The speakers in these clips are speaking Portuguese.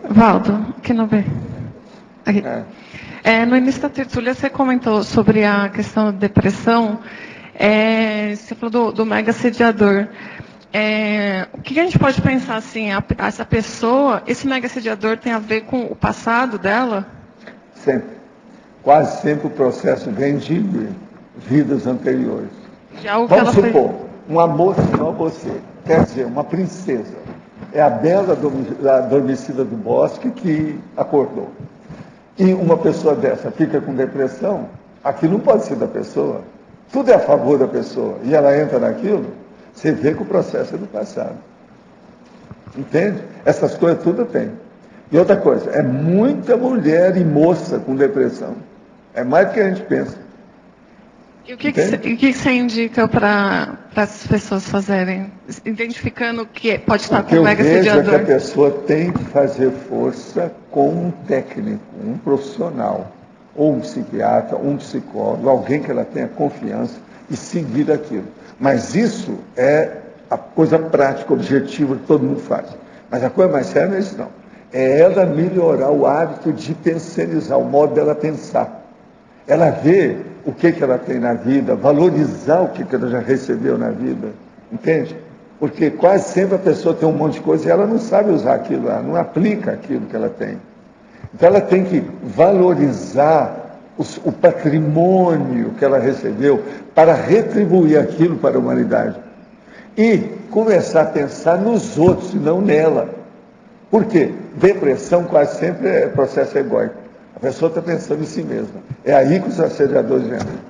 Valdo, aqui no B. Aqui. No início da tertúlia, você comentou sobre a questão da depressão. Você falou do mega assediador. O que a gente pode pensar assim? Essa pessoa, esse mega assediador tem a ver com o passado dela? Sempre. Quase sempre o processo vem de vidas anteriores. Vamos supor, uma moça igual você, quer dizer, uma princesa. É a bela adormecida do bosque que acordou. E uma pessoa dessa fica com depressão, aquilo não pode ser da pessoa. Tudo é a favor da pessoa. E ela entra naquilo, você vê que o processo é do passado. Entende? Essas coisas tudo tem. E outra coisa, é muita mulher e moça com depressão. É mais do que a gente pensa. E o que você indica para as pessoas fazerem? Identificando que pode estar com o mega assediador? O que eu vejo é que a pessoa tem que fazer força com um técnico, um profissional, ou um psiquiatra, ou um psicólogo, alguém que ela tenha confiança e seguir aquilo. Mas isso é a coisa prática, objetiva que todo mundo faz. Mas a coisa mais séria não é isso não. É ela melhorar o hábito de pensionizar, o modo dela pensar. Ela vê o que ela tem na vida, valorizar o que ela já recebeu na vida, entende? Porque quase sempre a pessoa tem um monte de coisa e ela não sabe usar aquilo, ela não aplica aquilo que ela tem. Então ela tem que valorizar o patrimônio que ela recebeu para retribuir aquilo para a humanidade. E começar a pensar nos outros e não nela. Por quê? Depressão quase sempre é processo egóico. A pessoa está pensando em si mesma. É aí que os assediadores entram.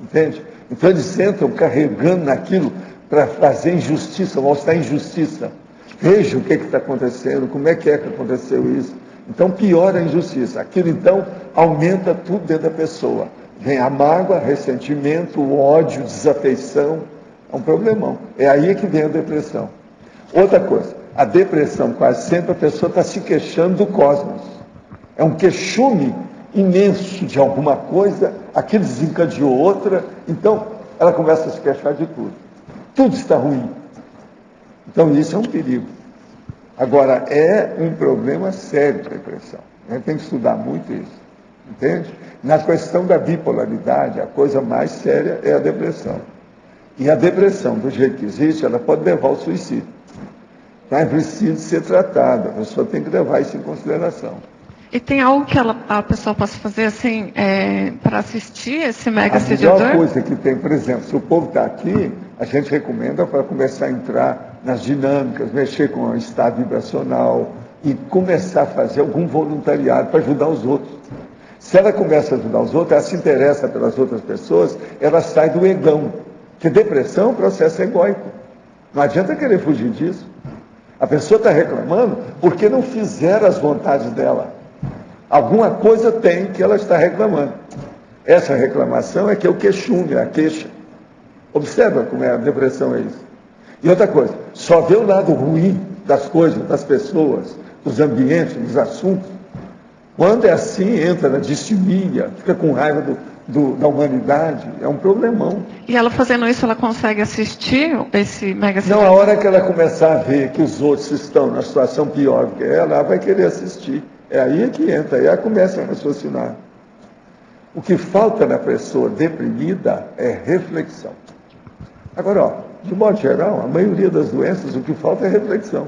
Entende? Então eles entram carregando naquilo para fazer injustiça, mostrar injustiça. Veja o que está acontecendo, como é que aconteceu isso. Então piora a injustiça. Aquilo então aumenta tudo dentro da pessoa. Vem a mágoa, ressentimento, o ódio, desafeição. É um problemão. É aí que vem a depressão. Outra coisa, a depressão quase sempre a pessoa está se queixando do cosmos. É um queixume imenso de alguma coisa, aquilo desencadeou outra, então ela começa a se queixar de tudo. Tudo está ruim. Então isso é um perigo. Agora, é um problema sério a depressão. A gente tem que estudar muito isso. Entende? Na questão da bipolaridade, a coisa mais séria é a depressão. E a depressão, do jeito que existe, ela pode levar ao suicídio. Mas precisa ser tratada, a pessoa tem que levar isso em consideração. E tem algo que a pessoa possa fazer assim, para assistir esse mega assediador? A melhor coisa que tem, por exemplo, se o povo está aqui, a gente recomenda para começar a entrar nas dinâmicas, mexer com o estado vibracional e começar a fazer algum voluntariado para ajudar os outros. Se ela começa a ajudar os outros, ela se interessa pelas outras pessoas, ela sai do egão. Porque depressão é um processo egóico. Não adianta querer fugir disso. A pessoa está reclamando porque não fizeram as vontades dela. Alguma coisa tem que ela está reclamando. Essa reclamação é que é o queixume, a queixa. Observa como é a depressão é isso. E outra coisa, só vê o lado ruim das coisas, das pessoas, dos ambientes, dos assuntos. Quando é assim, entra na distimia, fica com raiva da humanidade, é um problemão. E ela fazendo isso, ela consegue assistir esse mega assediador? Não, a hora que ela começar a ver que os outros estão na situação pior do que ela vai querer assistir. É aí que entra, aí ela começa a raciocinar. O que falta na pessoa deprimida é reflexão. Agora, de modo geral, a maioria das doenças, o que falta é reflexão.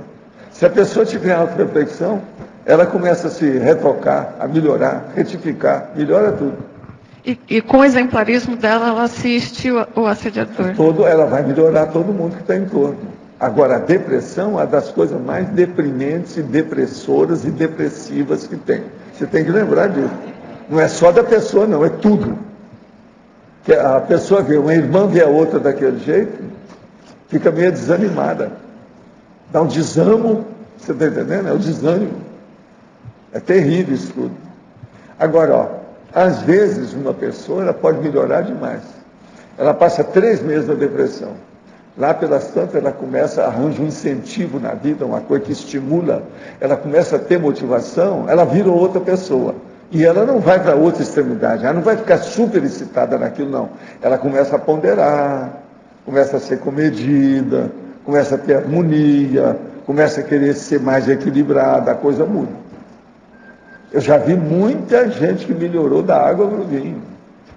Se a pessoa tiver auto-reflexão, ela começa a se retocar, a melhorar, retificar, melhora tudo. E com o exemplarismo dela, ela assiste o assediador. Ela vai melhorar todo mundo que está em torno. Agora, a depressão é uma das coisas mais deprimentes e depressoras e depressivas que tem. Você tem que lembrar disso. Não é só da pessoa, não, é tudo. Que a pessoa vê, uma irmã vê a outra daquele jeito, fica meio desanimada. Dá um desânimo, você está entendendo? É o desânimo. É terrível isso tudo. Agora, às vezes uma pessoa ela pode melhorar demais. Ela passa 3 meses na depressão. Lá pelas tantas ela arranja um incentivo na vida, uma coisa que estimula, ela começa a ter motivação, ela vira outra pessoa. E ela não vai para outra extremidade, ela não vai ficar super excitada naquilo, não. Ela começa a ponderar, começa a ser comedida, começa a ter harmonia, começa a querer ser mais equilibrada, a coisa muda. Eu já vi muita gente que melhorou da água para o vinho.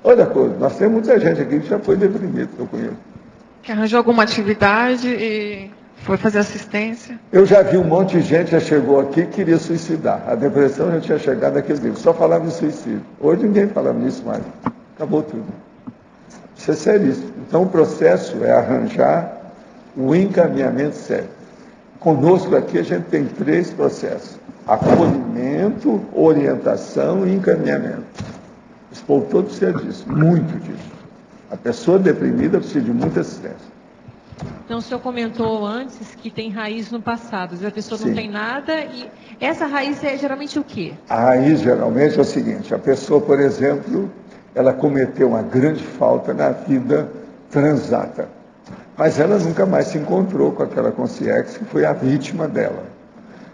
Olha a coisa, nós temos muita gente aqui que já foi deprimido, que eu conheço. Que arranjou alguma atividade e foi fazer assistência? Eu já vi um monte de gente que já chegou aqui que queria suicidar. A depressão já tinha chegado naquele livro, só falava em suicídio. Hoje ninguém fala nisso mais. Acabou tudo. Isso é seríssimo. Então o processo é arranjar o encaminhamento certo. Conosco aqui a gente tem 3 processos: acolhimento, orientação e encaminhamento. Esse povo todo precisa disso, muito disso. A pessoa deprimida precisa de muita assistência. Então, o senhor comentou antes que tem raiz no passado. Às vezes a pessoa Sim. não tem nada e essa raiz é geralmente o quê? A raiz geralmente é o seguinte: a pessoa, por exemplo, ela cometeu uma grande falta na vida transata, mas ela nunca mais se encontrou com aquela consciência que foi a vítima dela.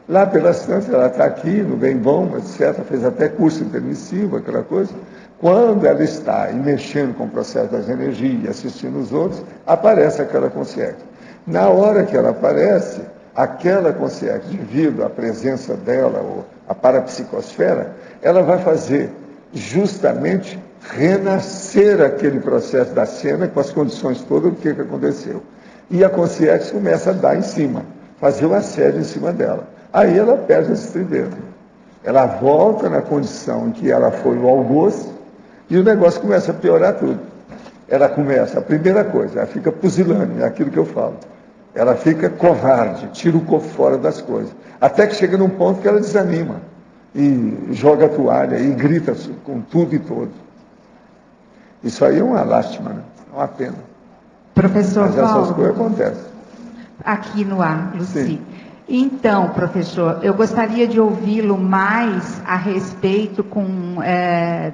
Lá pelas tantas, ela está aqui, no bem bom, etc., fez até curso intermissivo, aquela coisa. Quando ela está mexendo com o processo das energias, assistindo os outros, aparece aquela consciência. Na hora que ela aparece, aquela consciência, devido à presença dela, ou à parapsicosfera, ela vai fazer justamente renascer aquele processo da cena com as condições todas do que aconteceu. E a consciência começa a dar em cima, fazer o assédio em cima dela. Aí ela perde esse estribeiro. Ela volta na condição em que ela foi o algoz e o negócio começa a piorar tudo. Ela começa, a primeira coisa, ela fica pusilânime, é aquilo que eu falo. Ela fica covarde, tira o corpo fora das coisas. Até que chega num ponto que ela desanima e joga a toalha e grita com tudo e todos. Isso aí é uma lástima, né? É uma pena. Professor Mas essas Paulo, coisas acontecem. aqui no ar, Luci. Sim. Então, professor, eu gostaria de ouvi-lo mais a respeito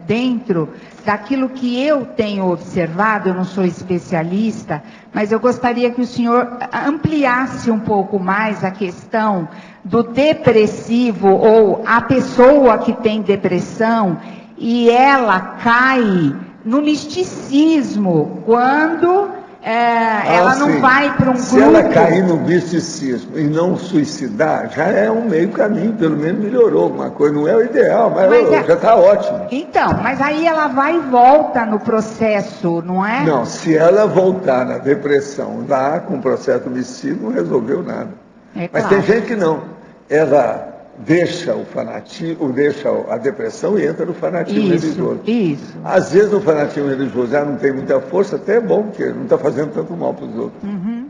dentro daquilo que eu tenho observado. Eu não sou especialista, mas eu gostaria que o senhor ampliasse um pouco mais a questão do depressivo ou a pessoa que tem depressão e ela cai no misticismo quando ela não sim. vai para um grupo. Se ela cair no misticismo e não suicidar, já é um meio caminho, pelo menos melhorou alguma coisa. Não é o ideal, mas já está ótimo. Então, mas aí ela vai e volta no processo, não é? Não, se ela voltar na depressão lá com o processo do misticismo, não resolveu nada. Mas tem gente que não. Ela deixa o fanatismo, deixa a depressão e entra no fanatismo religioso. Isso. Às vezes no fanatismo religioso já não tem muita força, até é bom, porque não está fazendo tanto mal para os outros. Uhum.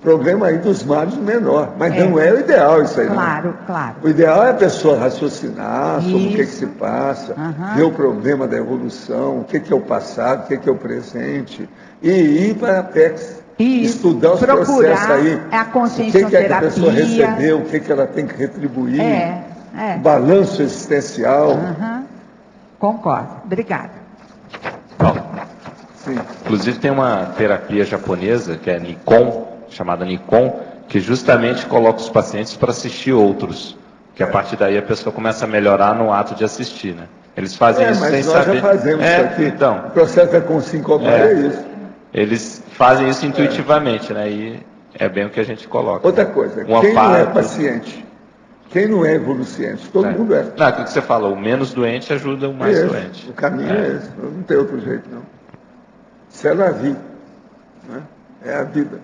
Problema aí dos males menor, mas não é o ideal isso aí. Claro, não. claro. O ideal é a pessoa raciocinar sobre o que se passa, Uhum. ver o problema da evolução, o que é o passado, o que é o presente, e ir para a Apex. Estudar os processos aí, a consciencioterapia. o que é que a pessoa recebeu, o que ela tem que retribuir, o balanço existencial. Uhum. Concordo. Obrigada. Bom, Sim. inclusive tem uma terapia japonesa, que é Nikon, chamada Nikon, que justamente coloca os pacientes para assistir outros, que a partir daí a pessoa começa a melhorar no ato de assistir, né? Eles fazem isso sem saber. Mas nós já fazemos isso aqui. Então, o processo da consciência é isso. Eles fazem isso intuitivamente, né? E é bem o que a gente coloca. Outra coisa, quem não é paciente, quem não é evoluciente, todo mundo é. Não, aquilo que você falou, o menos doente ajuda o mais doente. O caminho é esse, não tem outro jeito não. C'est la vie, né? É a vida.